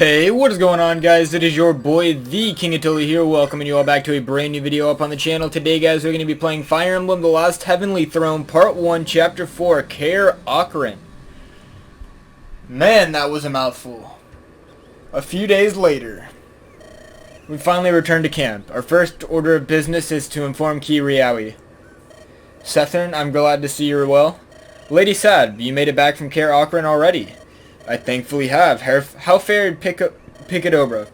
Hey, what is going on, guys? It is your boy, the King of Tully here, welcoming you all back to a brand new video up on the channel. Today, guys, we're going to be playing Fire Emblem The Last Heavenly Throne, Part 1, Chapter 4, Caer Ochren. Man, that was a mouthful. A few days later, we finally returned to camp. Our first order of business is to inform Caer Rigor. Cethern, I'm glad to see you're well. Lady Sad, you made it back from Caer Ochren already. I thankfully have. How fared Picadobra?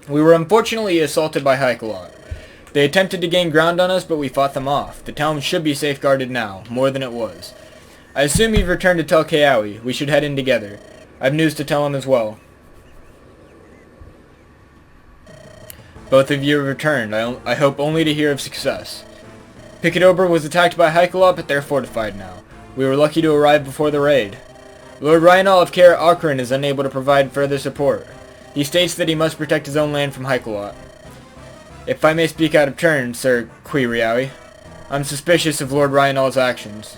We were unfortunately assaulted by Heichalot. They attempted to gain ground on us, but we fought them off. The town should be safeguarded now, more than it was. I assume you've returned to tell Caer. We should head in together. I have news to tell him as well. Both of you have returned. I hope only to hear of success. Picadobra was attacked by Heichalot, but they're fortified now. We were lucky to arrive before the raid. Lord Rional of Caer Ochren is unable to provide further support. He states that he must protect his own land from Heichalot. If I may speak out of turn, Sir Caer Rigor, I'm suspicious of Lord Rional's actions.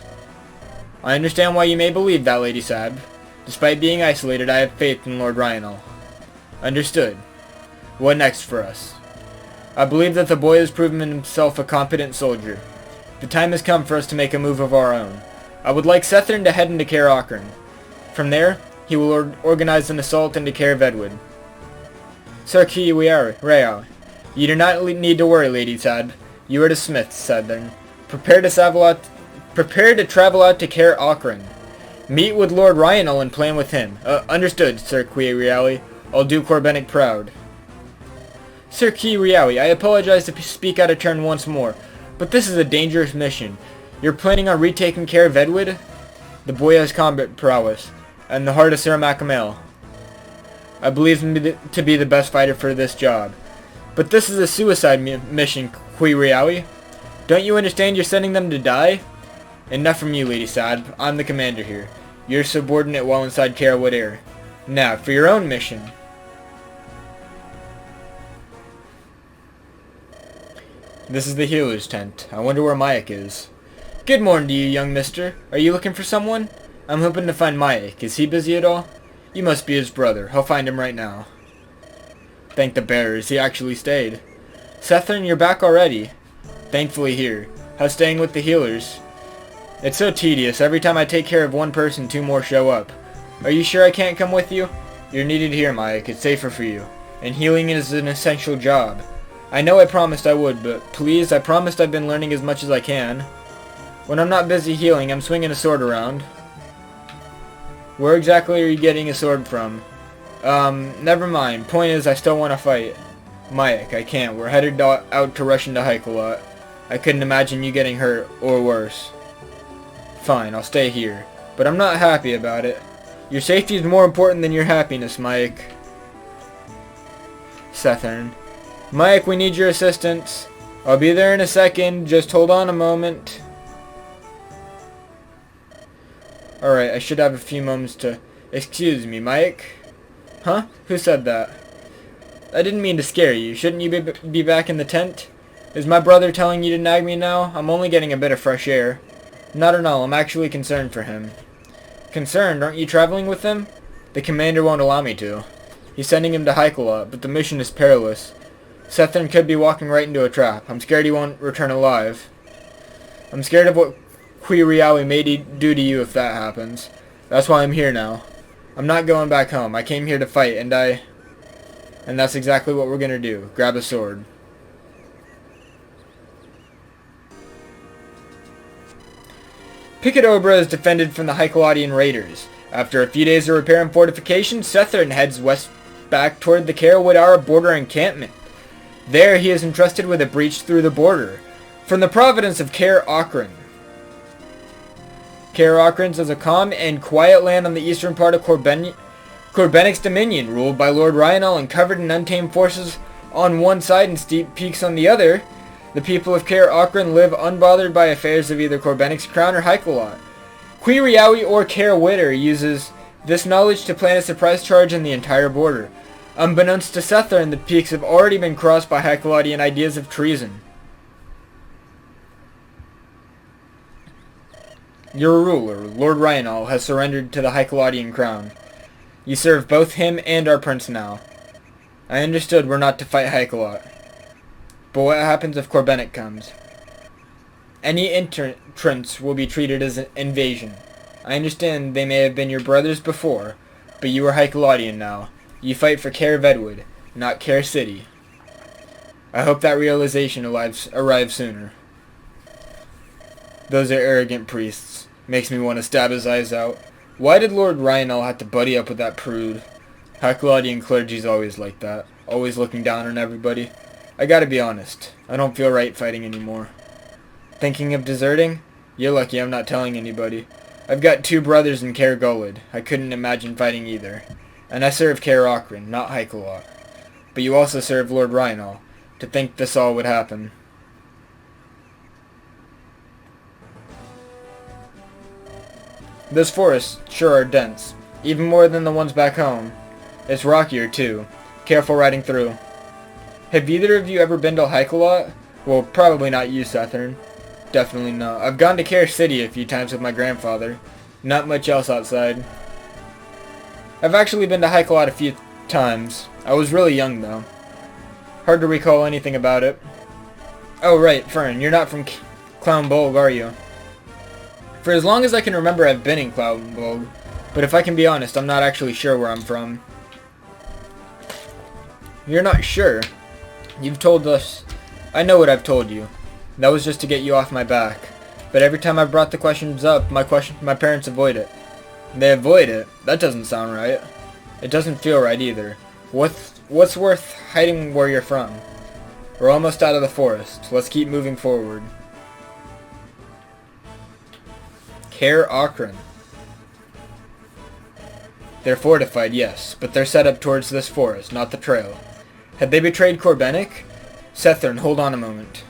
I understand why you may believe that, Lady Sab. Despite being isolated, I have faith in Lord Rional. Understood. What next for us? I believe that the boy has proven himself a competent soldier. The time has come for us to make a move of our own. I would like Cethern to head into Caer Ochren. From there, he will organize an assault into Caer Vedwood. Sir Caer Rigor, you do not need to worry, Lady Sad. You are dismissed, Cethern. Prepare to travel out to Caer Ochren. Meet with Lord Rional and plan with him. Understood, Sir Caer Rigor. I'll do Corbenic proud. Sir Caer Rigor, I apologize to speak out of turn once more, but this is a dangerous mission. You're planning on retaking Caer Vedwood? The boy has combat prowess, and the heart of Sir Maghmeall. I believe him to be the best fighter for this job. But this is a suicide mission, Caer Rigor. Don't you understand you're sending them to die? Enough from you, Lady Sad. I'm the commander here. You're subordinate while inside Caer Rigor. Now, for your own mission. This is the healer's tent. I wonder where Mayak is. Good morning to you, young mister. Are you looking for someone? I'm hoping to find Mayak. Is he busy at all? You must be his brother. I'll find him right now. Thank the bearers. He actually stayed. Cethern, you're back already. Thankfully here. How's staying with the healers? It's so tedious. Every time I take care of one person, two more show up. Are you sure I can't come with you? You're needed here, Mayak. It's safer for you. And healing is an essential job. I know I promised I would, but please, I promised I've been learning as much as I can. When I'm not busy healing, I'm swinging a sword around. Where exactly are you getting a sword from? Never mind. Point is, I still want to fight. Mayak, I can't. We're headed out to rush into Heichalot. I couldn't imagine you getting hurt, or worse. Fine, I'll stay here. But I'm not happy about it. Your safety is more important than your happiness, Mayak. Cethern. Mayak, we need your assistance. I'll be there in a second. Just hold on a moment. Alright, I should have a few moments to... Excuse me, Mayak? Huh? Who said that? I didn't mean to scare you. Shouldn't you be back in the tent? Is my brother telling you to nag me now? I'm only getting a bit of fresh air. Not at all. I'm actually concerned for him. Concerned? Aren't you traveling with him? The commander won't allow me to. He's sending him to Heichalot, but the mission is perilous. Cethern could be walking right into a trap. I'm scared he won't return alive. I'm scared of what Caer Rigor may do to you if that happens. That's why I'm here now. I'm not going back home. I came here to fight, and that's exactly what we're gonna do. Grab a sword. Picadobra is defended from the Heichalottian raiders. After a few days of repair and fortification, Cethern heads west back toward the Caer Rigor border encampment. There he is entrusted with a breach through the border from the province of Caer Ochren. Caer Ochren is a calm and quiet land on the eastern part of Corbenic's dominion, ruled by Lord Rional and covered in untamed forces on one side and steep peaks on the other. The people of Caer Ochren live unbothered by affairs of either Corbenic's crown or Heichalot. Caer Rigor or Caer Rigor uses this knowledge to plan a surprise charge on the entire border. Unbeknownst to Cethern, the peaks have already been crossed by Heichalottian ideas of treason. Your ruler, Lord Rional, has surrendered to the Heichalottian crown. You serve both him and our prince now. I understood we're not to fight Heichalot. But what happens if Corbenic comes? Any entrance will be treated as an invasion. I understand they may have been your brothers before, but you are Heichalotian now. You fight for Caer Vedwood, not Caer City. I hope that realization arrives sooner. Those are arrogant priests. Makes me want to stab his eyes out. Why did Lord Rionel have to buddy up with that prude? Heichalodian clergy's always like that. Always looking down on everybody. I gotta be honest. I don't feel right fighting anymore. Thinking of deserting? You're lucky I'm not telling anybody. I've got 2 brothers in Caer Rigor. I couldn't imagine fighting either. And I serve Caer Ochren, not Heichalot. But you also serve Lord Rionel. To think this all would happen. Those forests sure are dense. Even more than the ones back home. It's rockier too. Careful riding through. Have either of you ever been to Heichalot? Well, probably not you, Cethern. Definitely not. I've gone to Caer City a few times with my grandfather. Not much else outside. I've actually been to Heichalot a few times. I was really young though. Hard to recall anything about it. Oh right, Fern, you're not from Clownbolg, are you? For as long as I can remember, I've been in Clownbolg. But if I can be honest, I'm not actually sure where I'm from. You're not sure? You've told us... I know what I've told you. That was just to get you off my back. But every time I've brought the questions up, my parents avoid it. They avoid it? That doesn't sound right. It doesn't feel right either. What's worth hiding where you're from? We're almost out of the forest. Let's keep moving forward. Caer Ochren. They're fortified, yes, but they're set up towards this forest, not the trail. Had they betrayed Corbenic? Cethern, hold on a moment.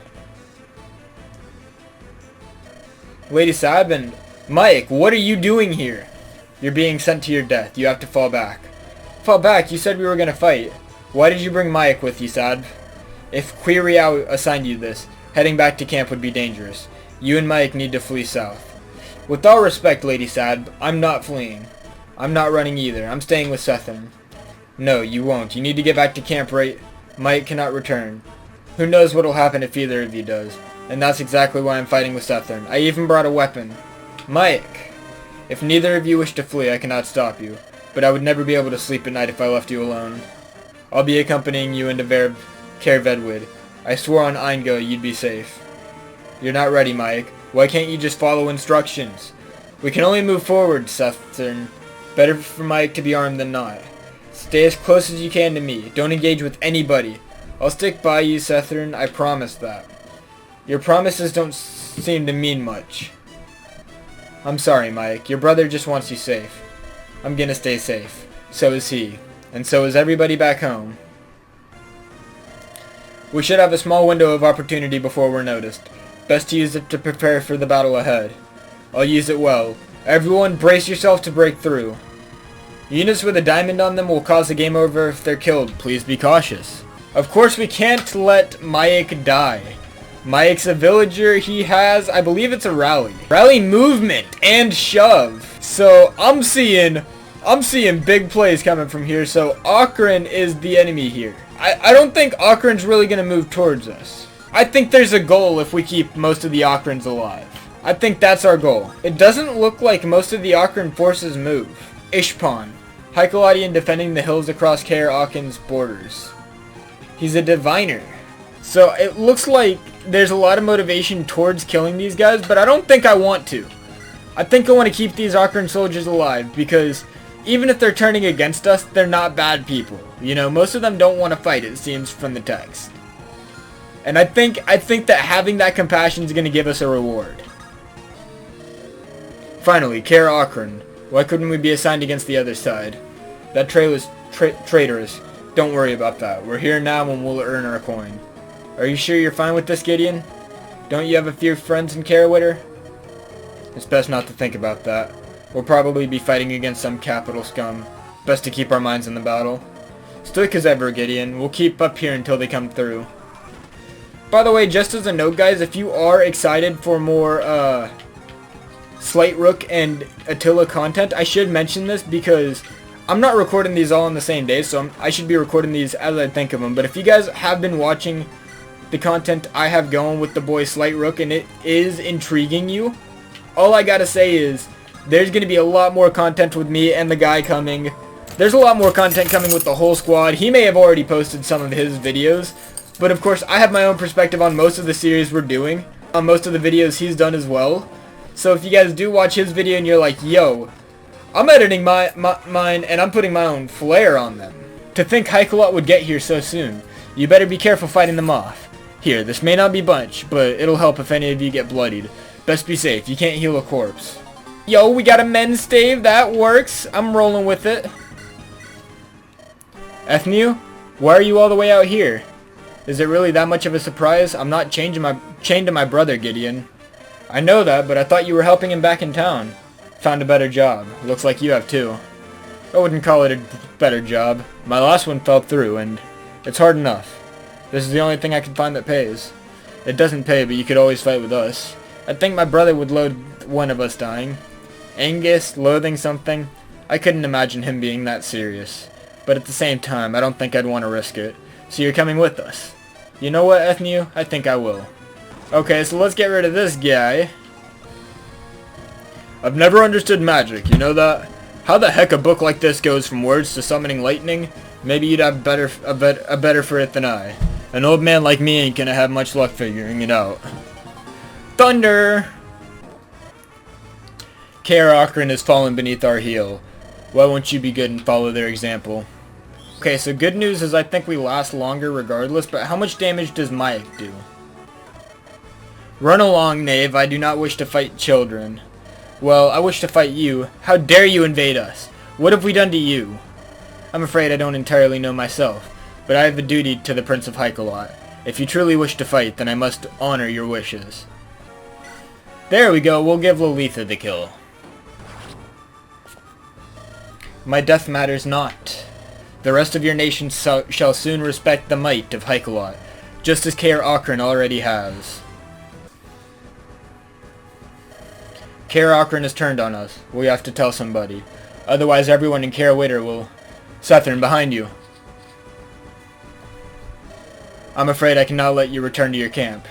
Lady Sab and... Mike, what are you doing here? You're being sent to your death. You have to fall back. Fall back? You said we were gonna fight. Why did you bring Mike with you, Sad? If Caer Rigor assigned you this, heading back to camp would be dangerous. You and Mike need to flee south. With all respect, Lady Sad, I'm not fleeing. I'm not running either. I'm staying with Cethern. No, you won't. You need to get back to camp right... Mike cannot return. Who knows what'll happen if either of you does. And that's exactly why I'm fighting with Cethern. I even brought a weapon. Mike! If neither of you wish to flee, I cannot stop you. But I would never be able to sleep at night if I left you alone. I'll be accompanying you into Caer Vedwood. I swore on Eingo you'd be safe. You're not ready, Mike. Why can't you just follow instructions? We can only move forward, Cethern. Better for Mike to be armed than not. Stay as close as you can to me. Don't engage with anybody. I'll stick by you, Cethern. I promise that. Your promises don't seem to mean much. I'm sorry, Mike. Your brother just wants you safe. I'm gonna stay safe. So is he. And so is everybody back home. We should have a small window of opportunity before we're noticed. Best to use it to prepare for the battle ahead. I'll use it well. Everyone, brace yourself to break through. Units with a diamond on them will cause the game over if they're killed. Please be cautious. Of course, we can't let Mayak die. Mayak's a villager. He has, I believe it's a rally. Rally movement and shove. So I'm seeing big plays coming from here. So Ochren is the enemy here. I don't think Ochren's really going to move towards us. I think there's a goal if we keep most of the Ochrens alive. I think that's our goal. It doesn't look like most of the Ochren forces move. Ishpan, Heichalodian defending the hills across Caer Ockhen's borders. He's a diviner. So it looks like there's a lot of motivation towards killing these guys, but I don't think I want to. I think I want to keep these Ochren soldiers alive because even if they're turning against us, they're not bad people. You know, most of them don't want to fight, it seems from the text. And I think that having that compassion is going to give us a reward. Finally, Caer Ochren. Why couldn't we be assigned against the other side? That trail is traitorous. Don't worry about that. We're here now and we'll earn our coin. Are you sure you're fine with this, Gideon? Don't you have a few friends in Caer Rigor? It's best not to think about that. We'll probably be fighting against some capital scum. Best to keep our minds in the battle. Stoic as ever, Gideon. We'll keep up here until they come through. By the way, just as a note, guys, if you are excited for more, Slate Rook and Attila content, I should mention this because I'm not recording these all on the same day, so I should be recording these as I think of them. But if you guys have been watching the content I have going with the boy Slight Rook and it is intriguing you, all I gotta say is there's gonna be a lot more content with me and the guy coming. There's a lot more content coming with the whole squad. He may have already posted some of his videos, but of course I have my own perspective on most of the series we're doing, on most of the videos he's done as well. So if you guys do watch his video and you're like, yo, I'm editing mine and I'm putting my own flair on them. To think Heichalot would get here so soon. You better be careful fighting them off. Here, this may not be bunch, but it'll help if any of you get bloodied. Best be safe, you can't heal a corpse. Yo, we got a men's stave, that works. I'm rolling with it. Ethnew, why are you all the way out here? Is it really that much of a surprise? I'm not chained to my brother, Gideon. I know that, but I thought you were helping him back in town. Found a better job. Looks like you have too. I wouldn't call it a better job. My last one fell through, and it's hard enough. This is the only thing I can find that pays. It doesn't pay, but you could always fight with us. I think my brother would loathe one of us dying. Angus, loathing something? I couldn't imagine him being that serious. But at the same time, I don't think I'd want to risk it. So you're coming with us. You know what, Ethnew? I think I will. Okay, so let's get rid of this guy. I've never understood magic, you know that? How the heck a book like this goes from words to summoning lightning? Maybe you'd have a better for it than I. An old man like me ain't gonna have much luck figuring it out. Thunder! Caer Ochren has fallen beneath our heel. Why won't you be good and follow their example? Okay, so good news is I think we last longer regardless, but how much damage does Macha do? Run along, knave. I do not wish to fight children. Well, I wish to fight you. How dare you invade us? What have we done to you? I'm afraid I don't entirely know myself, but I have a duty to the Prince of Heichalot. If you truly wish to fight, then I must honor your wishes. There we go. We'll give Lolitha the kill. My death matters not. The rest of your nation shall soon respect the might of Heichalot, just as Caer Ochren already has. Caer Ochren has turned on us. We have to tell somebody. Otherwise everyone in Caer Rigor will... Cethern, behind you. I'm afraid I cannot let you return to your camp.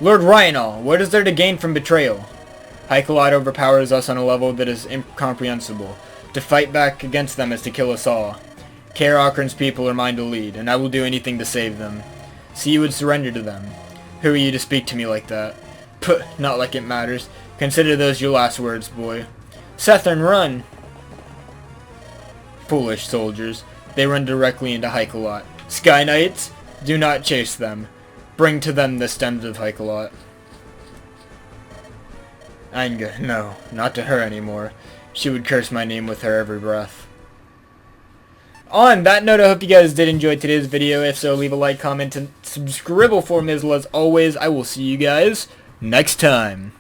Lord Ryanall, what is there to gain from betrayal? Heichalot overpowers us on a level that is incomprehensible. To fight back against them is to kill us all. Caer Ochren's people are mine to lead, and I will do anything to save them. So you would surrender to them. Who are you to speak to me like that? Puh, not like it matters. Consider those your last words, boy. Cethern, run! Foolish soldiers. They run directly into Heichalot. Sky Knights, do not chase them. Bring to them the stems of Heichalot. Ainge, no, not to her anymore. She would curse my name with her every breath. On that note, I hope you guys did enjoy today's video. If so, leave a like, comment, and subscribe for me as always. I will see you guys next time.